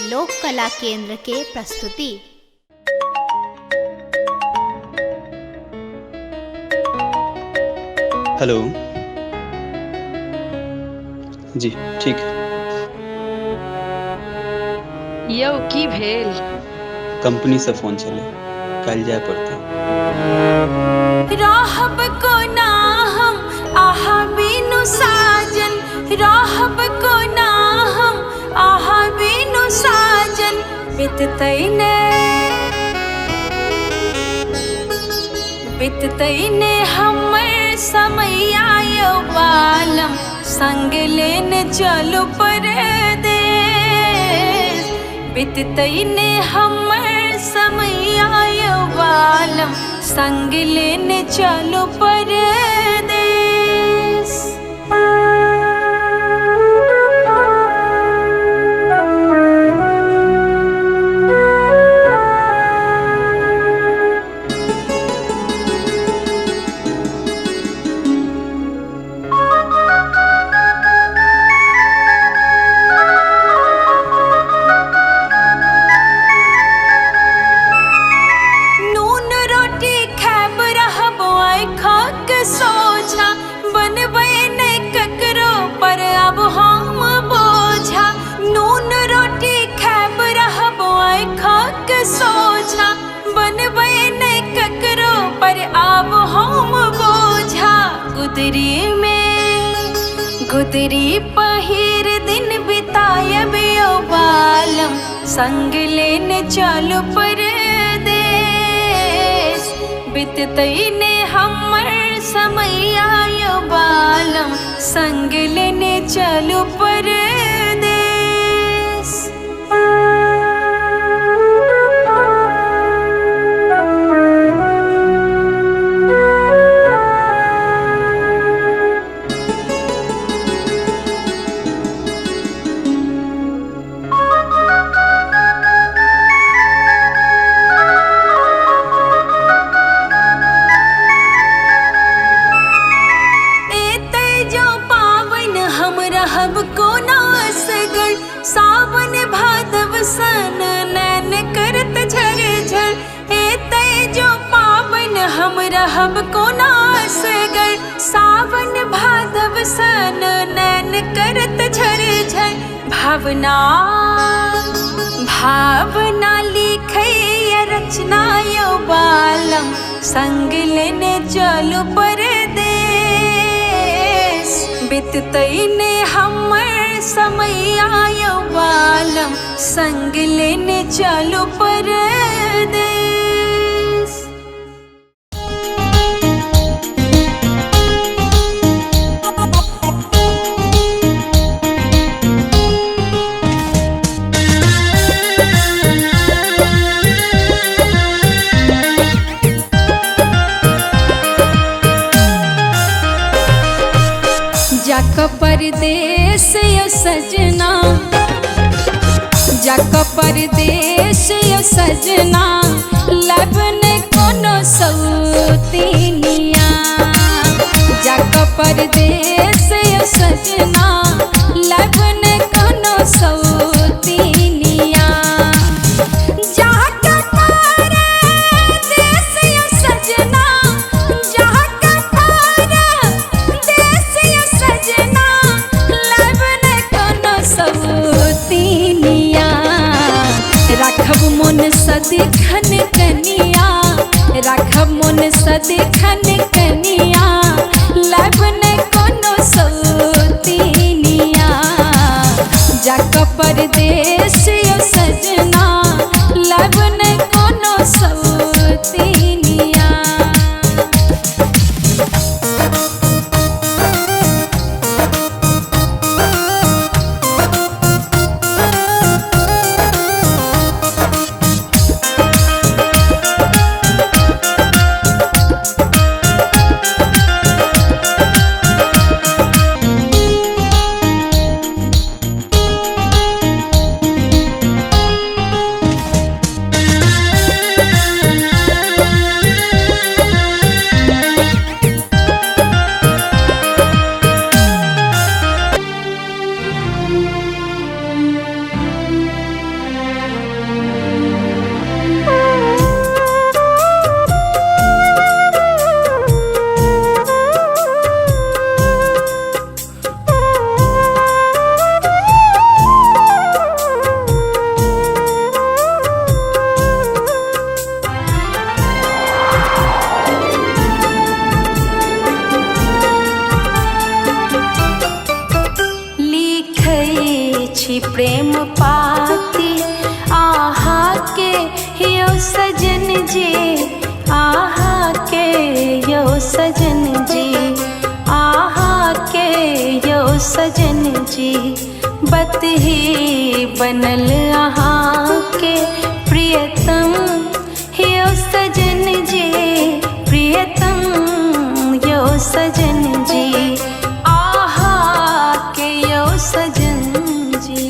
लोक कला केंद्र के प्रस्तुति। हेलो जी, ठीक है। यौ की भेल? कंपनी से फोन चले, कल जाए पड़ता। राहब को ना हम आहा बिनु साजन, राहब को ना हम आहा बिनु साजन, बिततैने हमर समैया यौ बालम, संग लेने चलो परदेस। बिततैने हमर समैया यौ बालम, संग लेने चलो परदेस। गुदरी पहिर दिन बितायब यौ बालम, संग लेने चलो परदेस। बिततैने हमर समैया यौ बालम, संग लेने चलो परदेस। सावन भादव सन नैन करत झरझर, एते जो पावन हम रहब को नासगर। सावन भादव सन नैन करत झरझर, भावना लिखे रचना यौ बालम, संग लेने चलो परदेस। बिततैने हमर समैया यौ बालम, संग लेने चलो परदेस। जाक परदेस यो सजना, जाक परदेस यो सजना, लबन कोनो सौतीनिया। जाक परदेस यो सजना, लबन कोनो सौतीनिया। राखब मन सदिखन कनिया, राखब मन सदिखन कनिया, लबन कोनो सौतीनिया। जाक परदेस यो सजना, लबन कोनो सौतीनिया। छी प्रेम पाती आहा के यो सजन जी, आहा के यो सजन जी, आहा के यो सजन जी। बत ही बनल आहा के प्रियतम यो सजन जी, प्रियतम यो सजन जी, आहा के यो सजन जी।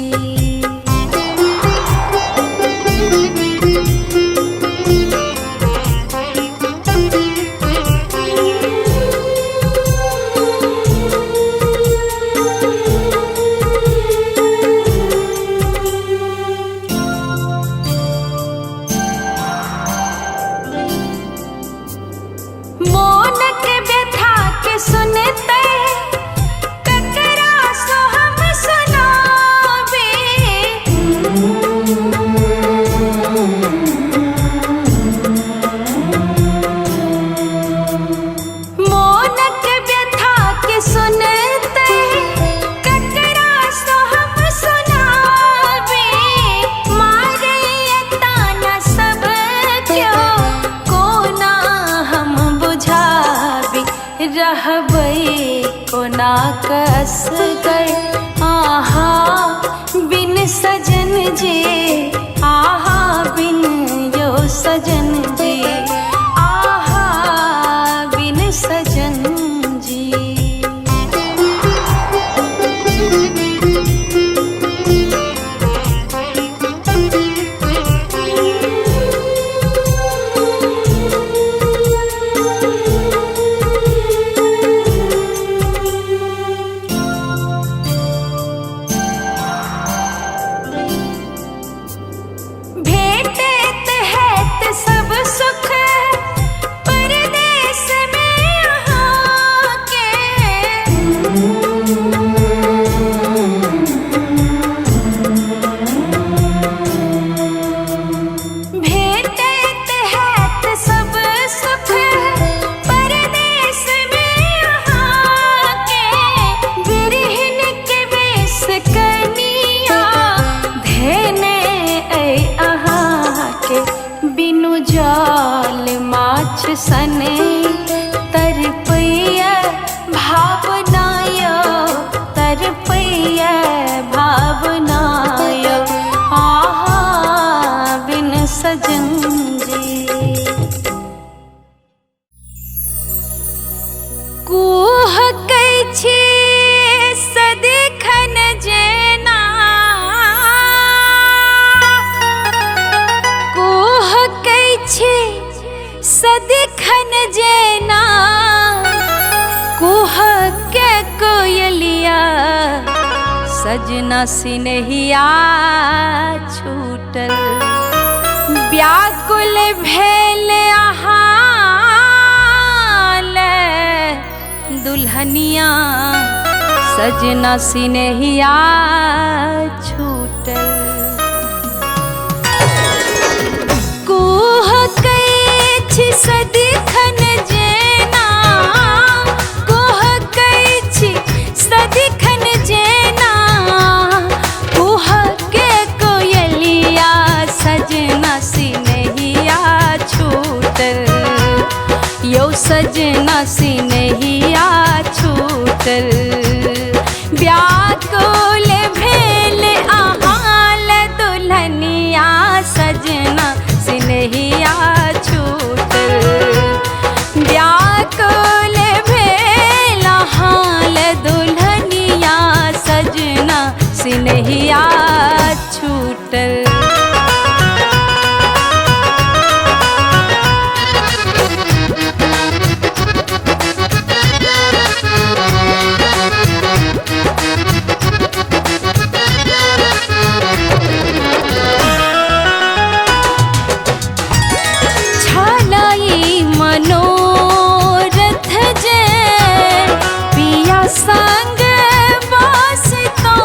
सुनते ककरा सो हम सुनावे, मोनक व्यथा के सुनते ककरा सो हम सुनावे। मारे ताना सब क्यों कोना हम बुझावे, रहबै कोना कसगर आहा बिन सजन जी, आहा बिन यो सजन जी, आहा बिन सजन जी। सब सुख परदेस में आहा के, भेटत हैत सब सुख परदेस में आहा के। बिरहिन के वेश कनिया धेने आहा के, बिनु जाल माछ सने तरपैया भावनाय, तरपैया भावनाय, आहा बिन सजन जी। कुह कै छी सदिखन जेना, कुह कै छी सदिखन जेना, कुह के कोयलिया सजना सिनहिया छूटल। व्याकुल भेल आहा दुल्हनिया सजना सिनहिया छूटल। कुह कै छी सदिखन जेना, कुह कै छी सदिखन जेना, कुह के कोयलिया सजना सिनहिया छूटल, यो सजना सिनहिया छूटल। व्याकुल भेल आहाल दुल्हनिया सजना सिनहिया छूटल। व्याकुल भेल आहाल दुल्हनिया सजना सिनहिया छूटल। संग वासितो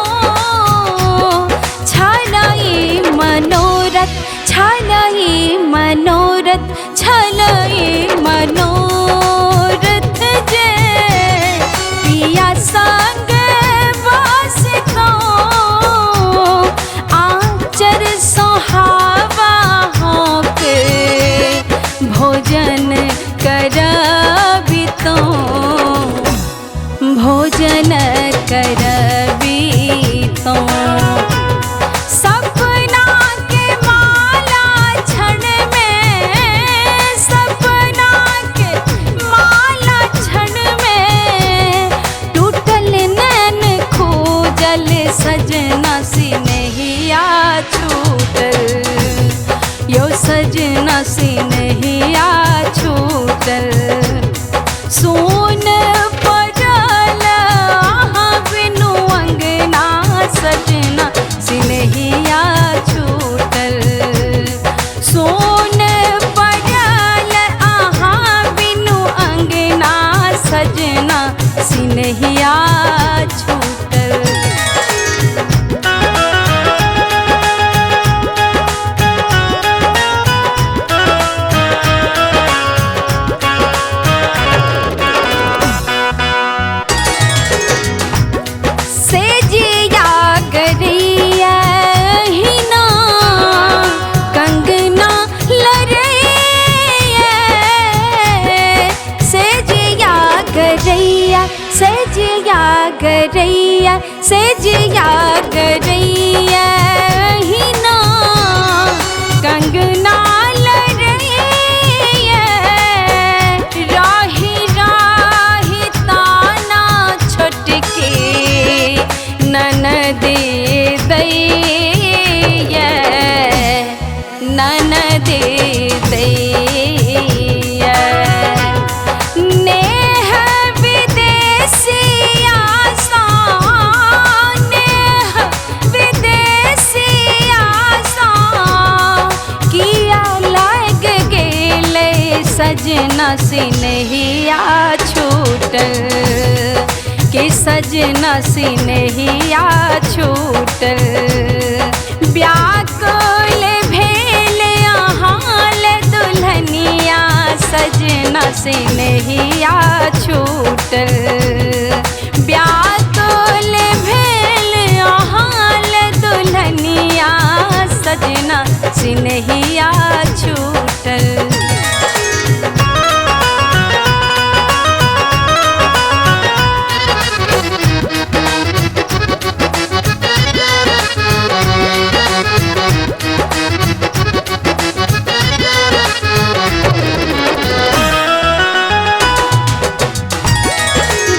छालाई मनोरथ, छालाई मनोरथ, छालाई मनोरथ जे पिया संग वासितो छूटल, यो सजना सिनहिया छूटल। सोन पड़ल आहाँ बिनु अंगना सजना सिनहिया छूटल। सोन पड़ल आहाँ बिनु अंगना सजना सिनहिया छूटल। सेजिया गरिया हिना कंगना लरैया। सेजिया गरैया सेजिया गरैया सेजिया गरैया हिना कंगना लरैया। राही राही ताना छोटके ननद दैया, ननद दैया। नेह विदेशिया सा, नेह विदेशिया सा, किया लग गेले सजना सिनहिया छूटल, के सजना सिनहिया छूटल। व्याकुल भेल आहाल दुल्हनिया सजना सिनहिया छूटल। व्याकुल भेल आहाल दुल्हनिया सजना सिनहिया छूटल।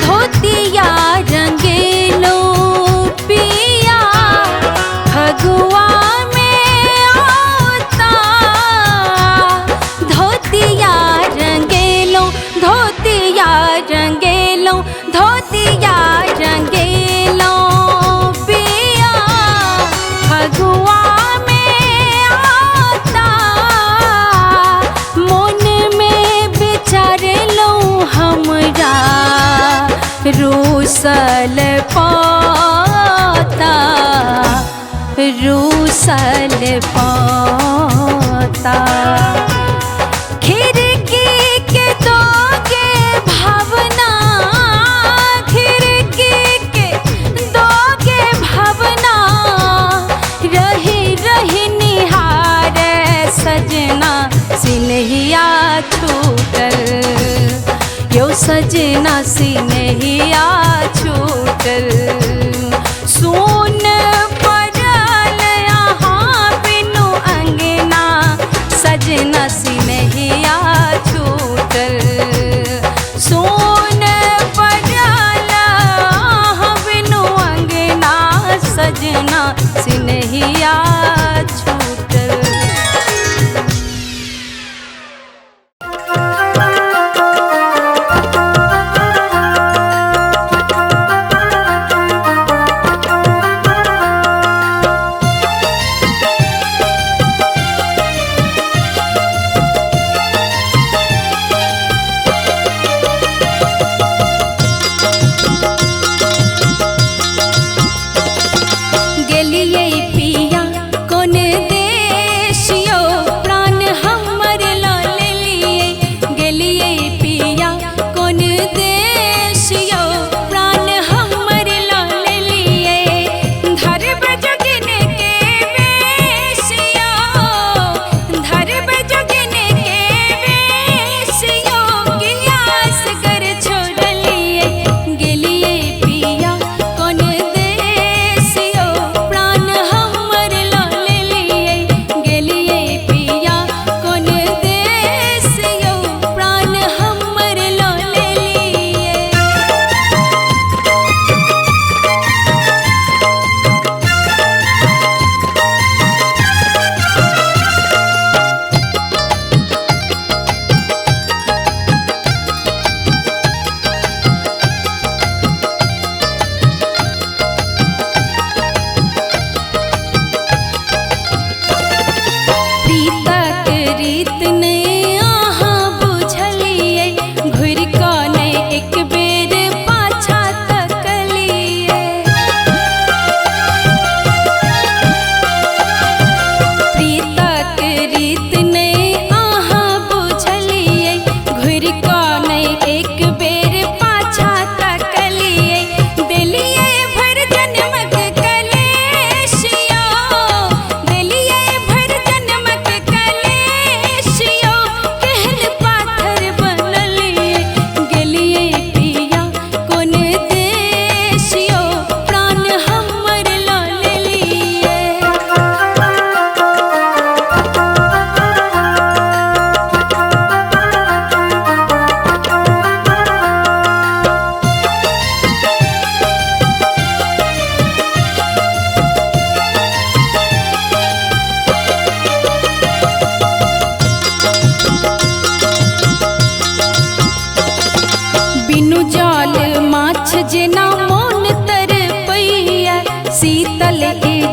धोतिया रंगेलो पिया फगुआ में आता। धोतिया रंगेलो धोतिया रंगेलो धोतिया रंगेलो पिया फगुआ में आता। मन में विचार लो हमरा रूसल पाता, रूसल पाता। खिड़की के दोगे भावना, खिड़की के दोगे भावना। रही रही निहार सजना सिनहिया छूटल, यो सजना सिनहिया छूटल। सोन पड़ल आहाँ बिनु अंगना सजना सिनहिया छूटल। सोन पड़ल आहाँ बिनु अंगना सजना सिनहिया छूटल।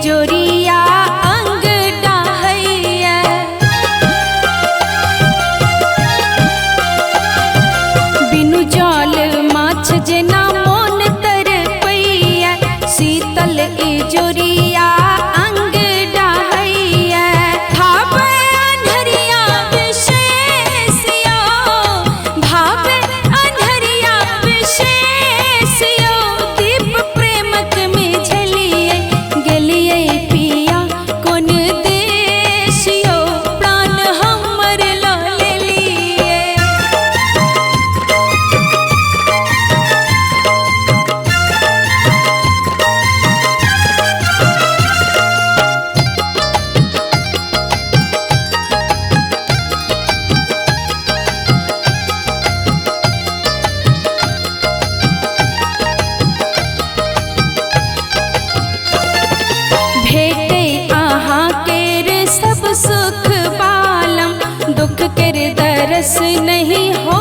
जोरिया अंग डाहैया। बिनु जल माछ जेना मोन तरपैया, शीतल ए जोरिया अंग डाहैया। भावे अन्हरिया विशेष यो, भावे अन्हरिया विशेष यो। दीप प्रेमक में झलिए गेलिए पिया कोन देश यो, प्राण हमर लो लेलिए। भेटे आहाँ केर सब सुख पालम, दुख केर दरस नहीं हो